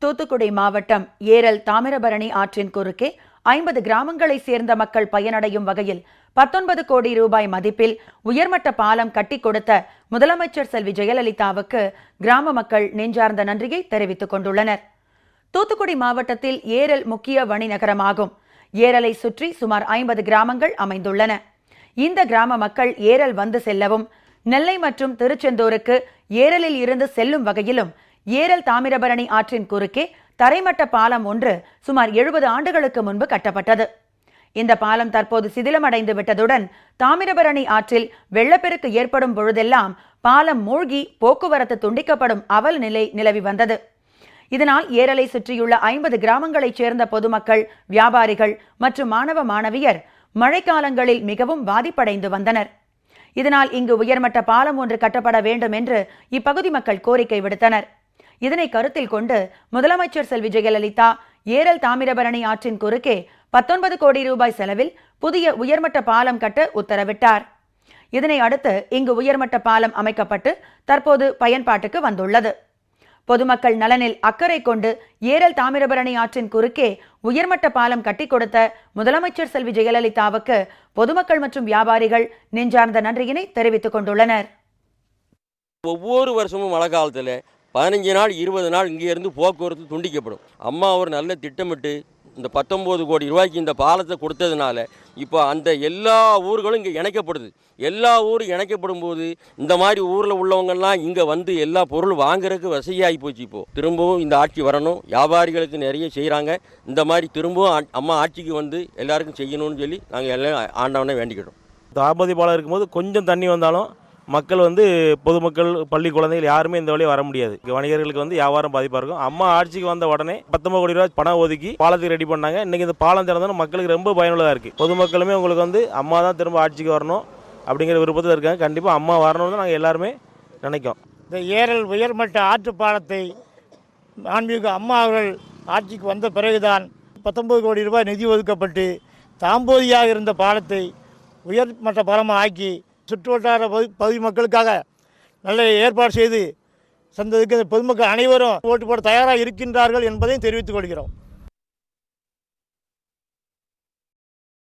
தூத்துக்குடி மாவட்டம் ஏரல் தாமிரபரணி ஆற்றின் குறுக்கே 50 கிராமங்களைச் சேர்ந்த மக்கள் பயனடையும் வகையில் 19 கோடி ரூபாய் மதிப்பில் உயர்மட்ட பாலம் கட்டிக் கொடுத்த முதலமைச்சர் செல்வி ஜெயலலிதாவுக்கு கிராம மக்கள் நெஞ்சார்ந்த நன்றியை தெரிவித்துக் கொண்டுள்ளனர். தூத்துக்குடி மாவட்டத்தில் ஏரல் முக்கிய வணிநகரமாகும். ஏரலை சுற்றி சுமார் 50 கிராமங்கள் அமைந்துள்ளன. இந்த கிராம மக்கள் ஏரல் வந்து செல்லவும், நெல்லை மற்றும் திருச்செந்தூருக்கு ஏரலில் இருந்து செல்லும் வகையிலும் ஏரல் தாமிரபரணி ஆற்றின் குறுக்கே தரைமட்ட பாலம் ஒன்று சுமார் 70 ஆண்டுகளுக்கு முன்பு கட்டப்பட்டது. இந்த பாலம் தற்போது சிதிலமடைந்து விட்டதுடன் தாமிரபரணி ஆற்றில் வெள்ளப்பெருக்கு ஏற்படும் பொழுதெல்லாம் பாலம் மூழ்கி போக்குவரத்து துண்டிக்கப்படும் அவல நிலை நிலவி வந்தது. இதனால் ஏரலை சுற்றியுள்ள 50 கிராமங்களைச் சேர்ந்த பொதுமக்கள், வியாபாரிகள் மற்றும் மாணவ மாணவியர் மழைக்காலங்களில் மிகவும் பாதிப்படைந்து வந்தனர். இதனால் இங்கு உயர்மட்ட பாலம் ஒன்று கட்டப்பட வேண்டும் என்று இப்பகுதி மக்கள் கோரிக்கை விடுத்தனர். இதனை கருத்தில் கொண்டு முதலமைச்சர் செல்வி ஜெயலலிதா ஏரல் தாமிரபரணி ஆற்றின் குறுக்கே 19 கோடி ரூபாய் செலவில் புதிய உயர்மட்ட பாலம் கட்ட உத்தரவிட்டார். இதனை அடுத்து இங்கு உயர்மட்ட பாலம் அமைக்கப்பட்டு தற்போது பயன்பாட்டுக்கு வந்துள்ளது. பொதுமக்கள் நலனில் அக்கறை கொண்டு ஏரல் தாமிரபரணி ஆற்றின் குறுக்கே உயர்மட்ட பாலம் கட்டிக் கொடுத்த முதலமைச்சர் செல்வி ஜெயலலிதாவுக்கு பொதுமக்கள் மற்றும் வியாபாரிகள் நெஞ்சார்ந்த நன்றியினை தெரிவித்துக் கொண்டுள்ளனர். ஒவ்வொரு வருஷமும் மழை காலத்தில் 15 நாள் 20 நாள் இங்கே இருந்து போக்குவரத்து துண்டிக்கப்படும். அம்மா ஒரு நல்ல திட்டமிட்டு இந்த 19 கோடி ரூபாய்க்கு இந்த பாலத்தை கொடுத்ததுனால இப்போ அந்த எல்லா ஊர்களும் இங்கே இணைக்கப்படுது. எல்லா ஊரும் இணைக்கப்படும் போது இந்த மாதிரி ஊரில் உள்ளவங்கெல்லாம் இங்கே வந்து எல்லா பொருள் வாங்குறதுக்கு வசதியாகி போச்சு. இப்போது திரும்பவும் இந்த ஆட்சி வரணும். வியாபாரிகளுக்கு நிறைய செய்கிறாங்க. இந்த மாதிரி திரும்பவும் அம்மா ஆட்சிக்கு வந்து எல்லாருக்கும் செய்யணும்னு சொல்லி நாங்கள் எல்லாம் ஆண்டவனை வேண்டிக்கிட்டோம். தாமதி பாலம் இருக்கும்போது கொஞ்சம் தண்ணி வந்தாலும் மக்கள் பொதுமக்கள், பள்ளி குழந்தைகள் யாருமே இந்த வழியே வர முடியாது. வணிகர்களுக்கு வியாபாரம் பாதிப்பாக இருக்கும். அம்மா ஆட்சிக்கு வந்த உடனே 19 கோடி ரூபாய் பணம் ஒதுக்கி பாலத்துக்கு ரெடி பண்ணாங்க. இன்னைக்கு இந்த பாலம் திறந்தாலும் மக்களுக்கு ரொம்ப பயனுள்ளதாக இருக்குது. பொதுமக்களுமே உங்களுக்கு அம்மா தான் திரும்ப ஆட்சிக்கு வரணும் அப்படிங்கிற விருப்பத்தில் இருக்காங்க. கண்டிப்பாக அம்மா வரணும்னு நாங்கள் எல்லாருமே நினைக்கிறோம். இந்த ஏரல் உயர்மட்ட ஆற்று பாலத்தை மாண்புமிகு அம்மா அவர்கள் ஆட்சிக்கு வந்த பிறகுதான் 19 கோடி ரூபாய் நிதி ஒதுக்கப்பட்டு தாம்போதியாக இருந்த பாலத்தை உயர்மட்ட பாலமாக ஆக்கி சுற்றுவட்டார பகுதி மக்களுக்காக நல்ல ஏற்பாடு செய்து சந்ததுக்கு பொதுமக்கள் அனைவரும் ஓட்டு போட தயாராக இருக்கின்றார்கள் என்பதையும் தெரிவித்துக் கொள்கிறோம்.